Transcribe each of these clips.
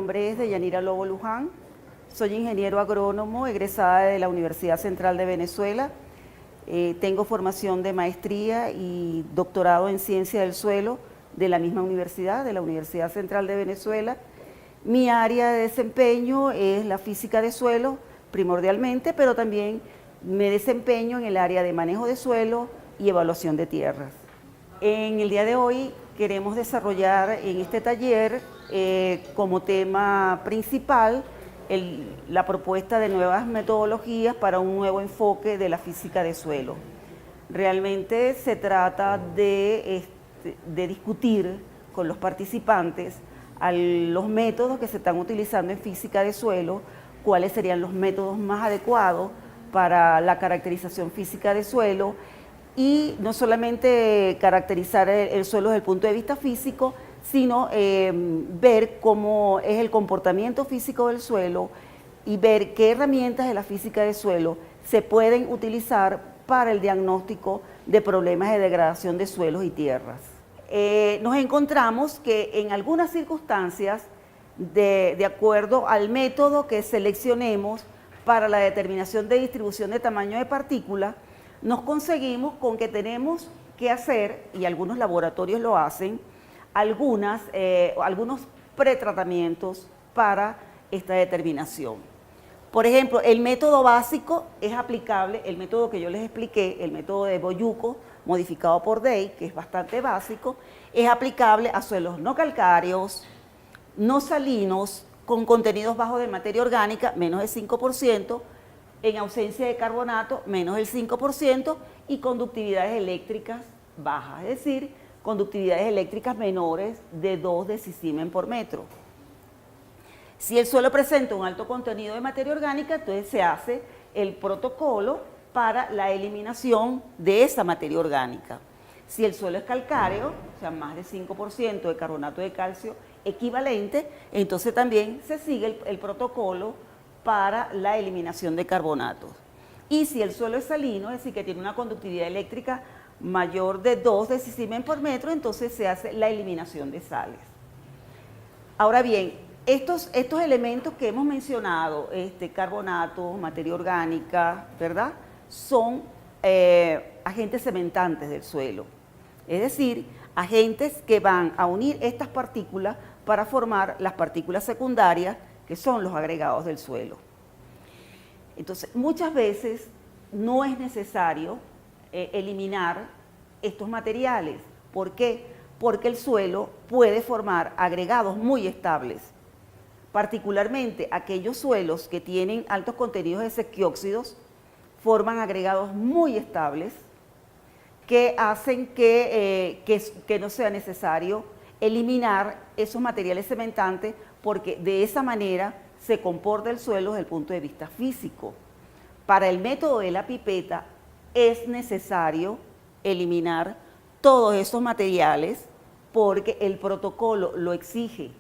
nombre es Deyanira Lobo Luján, soy ingeniero agrónomo egresada de la Universidad Central de Venezuela. Tengo formación de maestría y doctorado en ciencia del suelo de la misma universidad, de la Universidad Central de Venezuela. Mi área de desempeño es la física de suelo primordialmente, pero también me desempeño en el área de manejo de suelo y evaluación de tierras. En el día de hoy queremos desarrollar en este taller como tema principal la propuesta de nuevas metodologías para un nuevo enfoque de la física de suelo. Realmente se trata de discutir con los participantes los métodos que se están utilizando en física de suelo, cuáles serían los métodos más adecuados para la caracterización física de suelo, y no solamente caracterizar el suelo desde el punto de vista físico, sino ver cómo es el comportamiento físico del suelo y ver qué herramientas de la física del suelo se pueden utilizar para el diagnóstico de problemas de degradación de suelos y tierras. Nos encontramos que en algunas circunstancias, de acuerdo al método que seleccionemos para la determinación de distribución de tamaño de partículas, nos conseguimos con que tenemos que hacer, y algunos laboratorios lo hacen, algunos pretratamientos para esta determinación. Por ejemplo, el método básico es aplicable, el método que yo les expliqué, el método de Boyuco, modificado por Day, que es bastante básico, es aplicable a suelos no calcáreos, no salinos, con contenidos bajos de materia orgánica, menos del 5%, en ausencia de carbonato, menos del 5%, y conductividades eléctricas bajas, es decir, conductividades eléctricas menores de 2 decisiemens por metro. Si el suelo presenta un alto contenido de materia orgánica, entonces se hace el protocolo para la eliminación de esa materia orgánica. Si el suelo es calcáreo, o sea, más de 5% de carbonato de calcio equivalente, entonces también se sigue el protocolo para la eliminación de carbonatos. Y si el suelo es salino, es decir, que tiene una conductividad eléctrica mayor de 2 decisiemens por metro, entonces se hace la eliminación de sales. Ahora bien, estos elementos que hemos mencionado, carbonato, materia orgánica, ¿verdad?, son agentes cementantes del suelo. Es decir, agentes que van a unir estas partículas para formar las partículas secundarias, que son los agregados del suelo. Entonces, muchas veces no es necesario eliminar estos materiales. ¿Por qué? Porque el suelo puede formar agregados muy estables, particularmente aquellos suelos que tienen altos contenidos de sequióxidos, forman agregados muy estables que hacen que no sea necesario eliminar esos materiales cementantes, porque de esa manera se comporta el suelo desde el punto de vista físico. Para el método de la pipeta es necesario eliminar todos esos materiales porque el protocolo lo exige,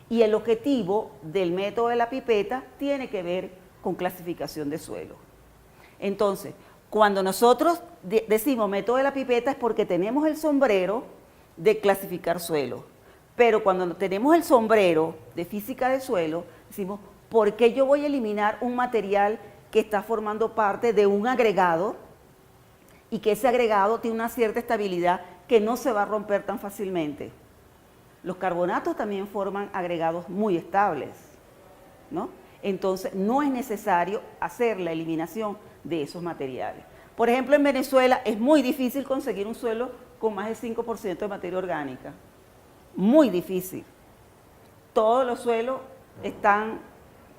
y el objetivo del método de la pipeta tiene que ver con clasificación de suelo. Entonces, cuando nosotros decimos método de la pipeta es porque tenemos el sombrero de clasificar suelo, pero cuando tenemos el sombrero de física de suelo, decimos, ¿por qué yo voy a eliminar un material que está formando parte de un agregado y que ese agregado tiene una cierta estabilidad que no se va a romper tan fácilmente? Los carbonatos también forman agregados muy estables, ¿no? Entonces, no es necesario hacer la eliminación de esos materiales. Por ejemplo, en Venezuela es muy difícil conseguir un suelo con más del 5% de materia orgánica. Muy difícil. Todos los suelos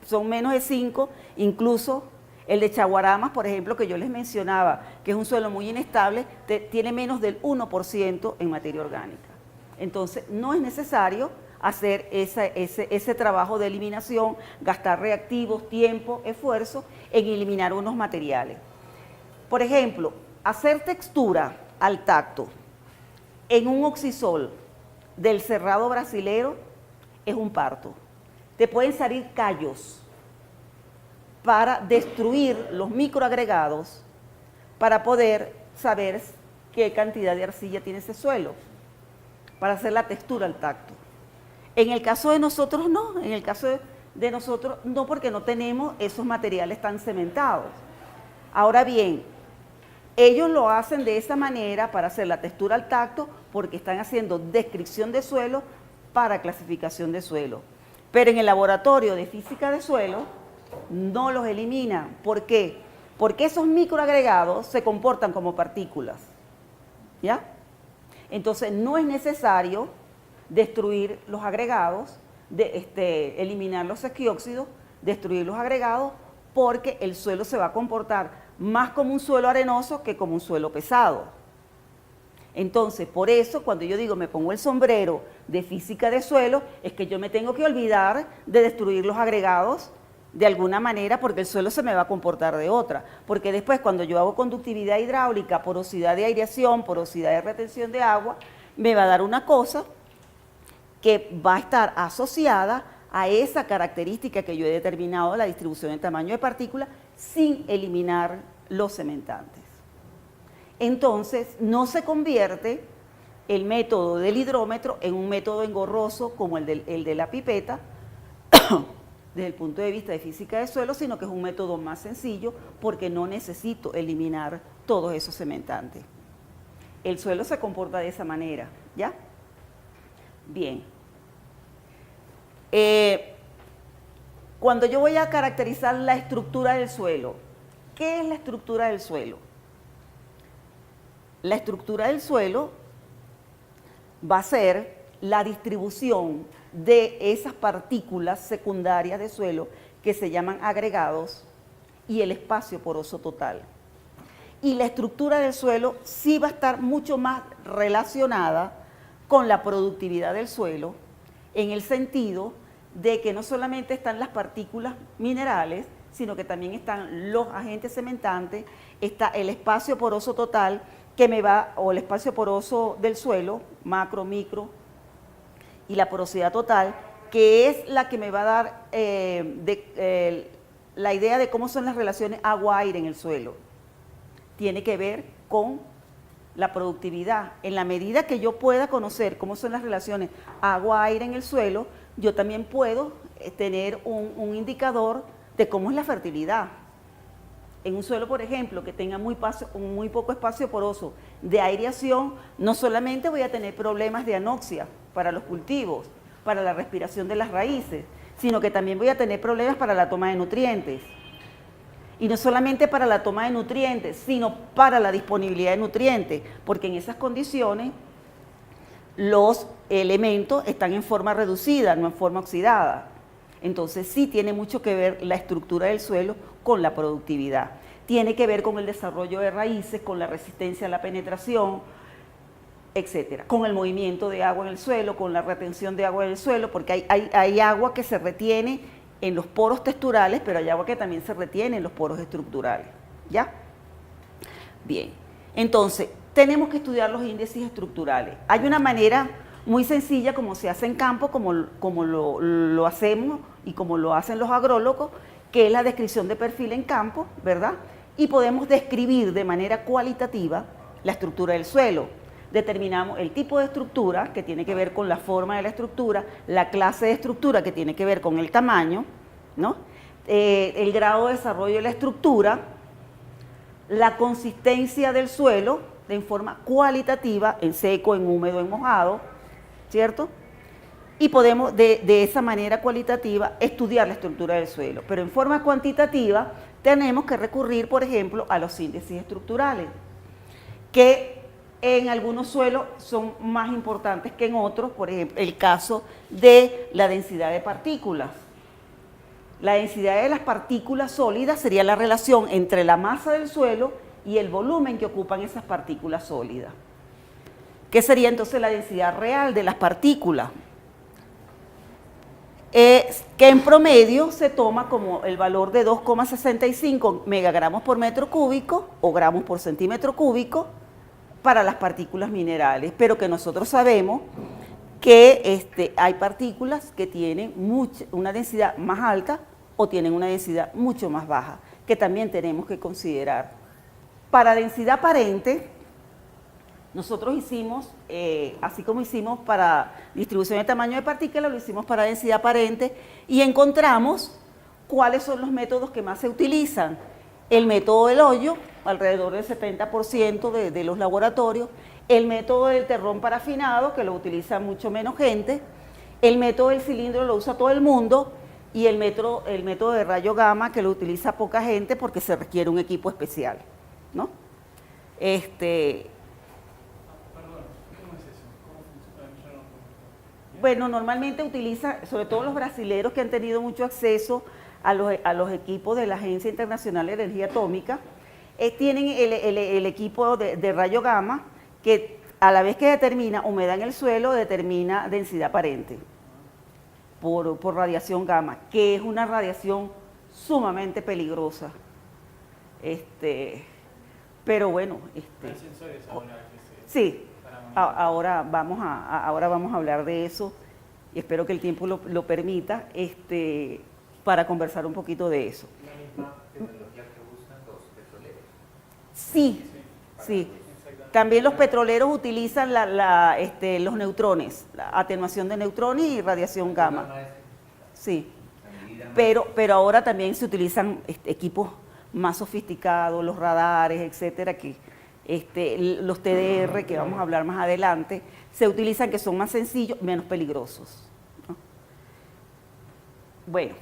son menos de 5, incluso el de Chaguaramas, por ejemplo, que yo les mencionaba, que es un suelo muy inestable, tiene menos del 1% en materia orgánica. Entonces, no es necesario hacer ese trabajo de eliminación, gastar reactivos, tiempo, esfuerzo en eliminar unos materiales. Por ejemplo, hacer textura al tacto en un oxisol del cerrado brasilero es un parto. Te pueden salir callos para destruir los microagregados para poder saber qué cantidad de arcilla tiene ese suelo, para hacer la textura al tacto. En el caso de nosotros no, en el caso de nosotros no, porque no tenemos esos materiales tan cementados. Ahora bien, ellos lo hacen de esa manera para hacer la textura al tacto, porque están haciendo descripción de suelo para clasificación de suelo. Pero en el laboratorio de física de suelo no los eliminan. ¿Por qué? Porque esos microagregados se comportan como partículas, ¿ya? Entonces no es necesario destruir los agregados, eliminar los esquióxidos, destruir los agregados, porque el suelo se va a comportar más como un suelo arenoso que como un suelo pesado. Entonces, por eso, cuando yo digo me pongo el sombrero de física de suelo, es que yo me tengo que olvidar de destruir los agregados de alguna manera, porque el suelo se me va a comportar de otra. Porque después, cuando yo hago conductividad hidráulica, porosidad de aireación, porosidad de retención de agua, me va a dar una cosa que va a estar asociada a esa característica que yo he determinado, la distribución de tamaño de partículas, sin eliminar los cementantes. Entonces, no se convierte el método del hidrómetro en un método engorroso como el de la pipeta, desde el punto de vista de física de suelo, sino que es un método más sencillo porque no necesito eliminar todos esos cementantes. El suelo se comporta de esa manera, ¿ya? Bien. Cuando yo voy a caracterizar la estructura del suelo, ¿qué es la estructura del suelo? La estructura del suelo va a ser la distribución de esas partículas secundarias de suelo que se llaman agregados y el espacio poroso total. Y la estructura del suelo sí va a estar mucho más relacionada con la productividad del suelo, en el sentido de que no solamente están las partículas minerales, sino que también están los agentes cementantes, está el espacio poroso total que me va, o el espacio poroso del suelo, macro, micro, y la porosidad total, que es la que me va a dar la idea de cómo son las relaciones agua-aire en el suelo. Tiene que ver con la productividad. En la medida que yo pueda conocer cómo son las relaciones agua-aire en el suelo, yo también puedo tener un indicador de cómo es la fertilidad. En un suelo, por ejemplo, que tenga muy poco espacio poroso de aireación, no solamente voy a tener problemas de anoxia para los cultivos, para la respiración de las raíces, sino que también voy a tener problemas para la toma de nutrientes. Y no solamente para la toma de nutrientes, sino para la disponibilidad de nutrientes, porque en esas condiciones los elementos están en forma reducida, no en forma oxidada. Entonces sí tiene mucho que ver la estructura del suelo con la productividad. Tiene que ver con el desarrollo de raíces, con la resistencia a la penetración, etcétera. Con el movimiento de agua en el suelo, con la retención de agua en el suelo, porque hay agua que se retiene en los poros texturales, pero hay agua que también se retiene en los poros estructurales. ¿Ya? Bien. Entonces, tenemos que estudiar los índices estructurales. Hay una manera muy sencilla como se hace en campo, como lo hacemos y como lo hacen los agrólogos, que es la descripción de perfil en campo, ¿verdad? Y podemos describir de manera cualitativa la estructura del suelo. Determinamos el tipo de estructura, que tiene que ver con la forma de la estructura, la clase de estructura, que tiene que ver con el tamaño, ¿no? El grado de desarrollo de la estructura, la consistencia del suelo, en forma cualitativa, en seco, en húmedo, en mojado, ¿cierto? Y podemos de esa manera cualitativa estudiar la estructura del suelo. Pero en forma cuantitativa tenemos que recurrir, por ejemplo, a los índices estructurales, que en algunos suelos son más importantes que en otros, por ejemplo, el caso de la densidad de partículas. La densidad de las partículas sólidas sería la relación entre la masa del suelo y el volumen que ocupan esas partículas sólidas. ¿Qué sería entonces la densidad real de las partículas? Que en promedio se toma como el valor de 2,65 megagramos por metro cúbico o gramos por centímetro cúbico para las partículas minerales, pero que nosotros sabemos que hay partículas que tienen una densidad más alta o tienen una densidad mucho más baja, que también tenemos que considerar. Para densidad aparente, Nosotros hicimos, así como hicimos para distribución de tamaño de partículas, lo hicimos para densidad aparente y encontramos cuáles son los métodos que más se utilizan. El método del hoyo, alrededor del 70% de los laboratorios, el método del terrón parafinado, que lo utiliza mucho menos gente, el método del cilindro lo usa todo el mundo, y el método de rayo gamma, que lo utiliza poca gente porque se requiere un equipo especial, ¿no? Perdón, ¿cómo es eso? ¿Cómo funciona? Bueno, normalmente utiliza, sobre todo los brasileros que han tenido mucho acceso a los equipos de la Agencia Internacional de Energía Atómica, tienen el equipo de rayo gamma que a la vez que determina humedad en el suelo, determina densidad aparente por radiación gamma, que es una radiación sumamente peligrosa. Pero bueno, Hay sensores ahora que sí, ahora vamos a hablar de eso y espero que el tiempo lo permita, para conversar un poquito de eso. ¿La misma tecnología que usan los petroleros? Sí, sí. También los petroleros utilizan los neutrones, la atenuación de neutrones y radiación gamma. Sí. Pero ahora también se utilizan equipos más sofisticados, los radares, etcétera, que los TDR, que vamos a hablar más adelante, se utilizan, que son más sencillos, menos peligrosos, ¿no? Bueno,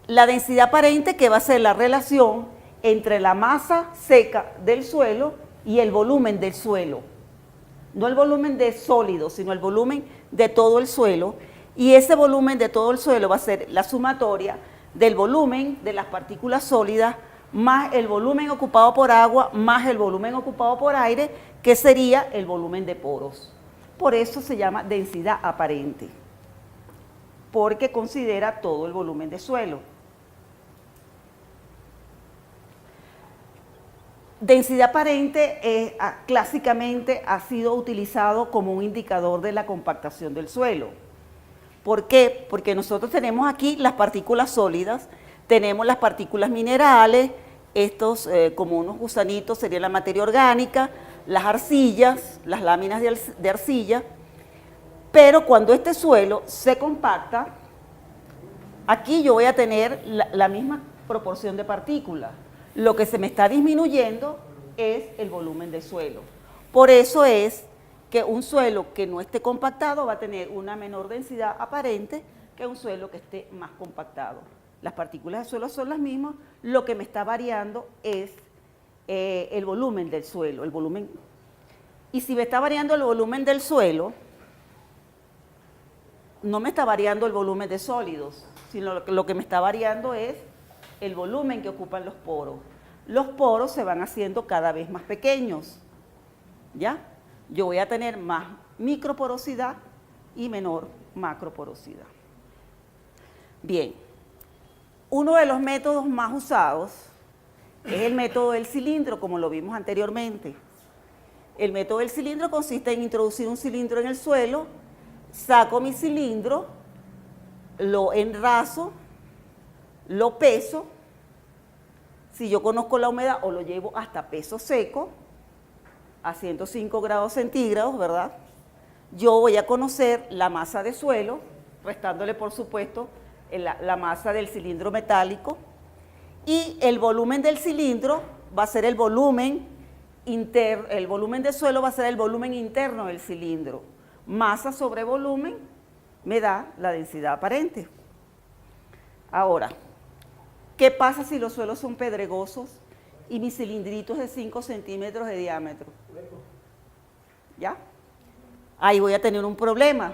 la densidad aparente, que va a ser la relación entre la masa seca del suelo y el volumen del suelo. No el volumen de sólido, sino el volumen de todo el suelo. Y ese volumen de todo el suelo va a ser la sumatoria del volumen de las partículas sólidas más el volumen ocupado por agua más el volumen ocupado por aire, que sería el volumen de poros. Por eso se llama densidad aparente, porque considera todo el volumen de suelo. Densidad aparente clásicamente ha sido utilizado como un indicador de la compactación del suelo. ¿Por qué? Porque nosotros tenemos aquí las partículas sólidas, tenemos las partículas minerales, estos como unos gusanitos sería la materia orgánica, las arcillas, las láminas de arcilla, pero cuando este suelo se compacta, aquí yo voy a tener la misma proporción de partículas. Lo que se me está disminuyendo es el volumen del suelo. Por eso es que un suelo que no esté compactado va a tener una menor densidad aparente que un suelo que esté más compactado. Las partículas del suelo son las mismas, lo que me está variando es el volumen del suelo, el volumen. Y si me está variando el volumen del suelo, no me está variando el volumen de sólidos, sino lo que me está variando es el volumen que ocupan los poros. Los poros se van haciendo cada vez más pequeños, ¿ya? Yo voy a tener más microporosidad y menor macroporosidad. Bien, uno de los métodos más usados es el método del cilindro, como lo vimos anteriormente. El método del cilindro consiste en introducir un cilindro en el suelo, saco mi cilindro, lo enraso, lo peso, si yo conozco la humedad, o lo llevo hasta peso seco, a 105 grados centígrados, ¿verdad? Yo voy a conocer la masa de suelo, restándole, por supuesto, la masa del cilindro metálico, y el volumen del cilindro va a ser el volumen interno, el volumen de suelo va a ser el volumen interno del cilindro. Masa sobre volumen me da la densidad aparente. Ahora, ¿qué pasa si los suelos son pedregosos y mi cilindrito es de 5 centímetros de diámetro? ¿Ya? Ahí voy a tener un problema,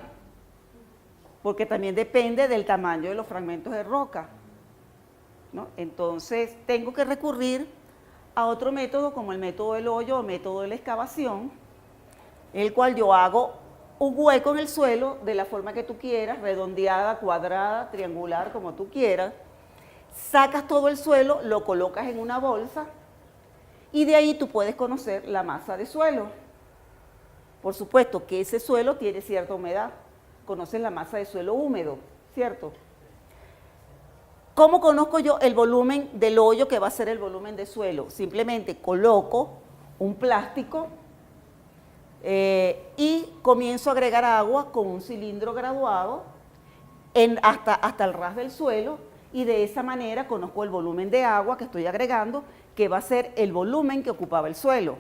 porque también depende del tamaño de los fragmentos de roca, ¿no? Entonces, tengo que recurrir a otro método, como el método del hoyo o método de la excavación, en el cual yo hago un hueco en el suelo de la forma que tú quieras, redondeada, cuadrada, triangular, como tú quieras. Sacas todo el suelo, lo colocas en una bolsa y de ahí tú puedes conocer la masa de suelo. Por supuesto que ese suelo tiene cierta humedad. Conoces la masa de suelo húmedo, ¿cierto? ¿Cómo conozco yo el volumen del hoyo, que va a ser el volumen de suelo? Simplemente coloco un plástico Y comienzo a agregar agua con un cilindro graduado hasta el ras del suelo, y de esa manera conozco el volumen de agua que estoy agregando, que va a ser el volumen que ocupaba el suelo.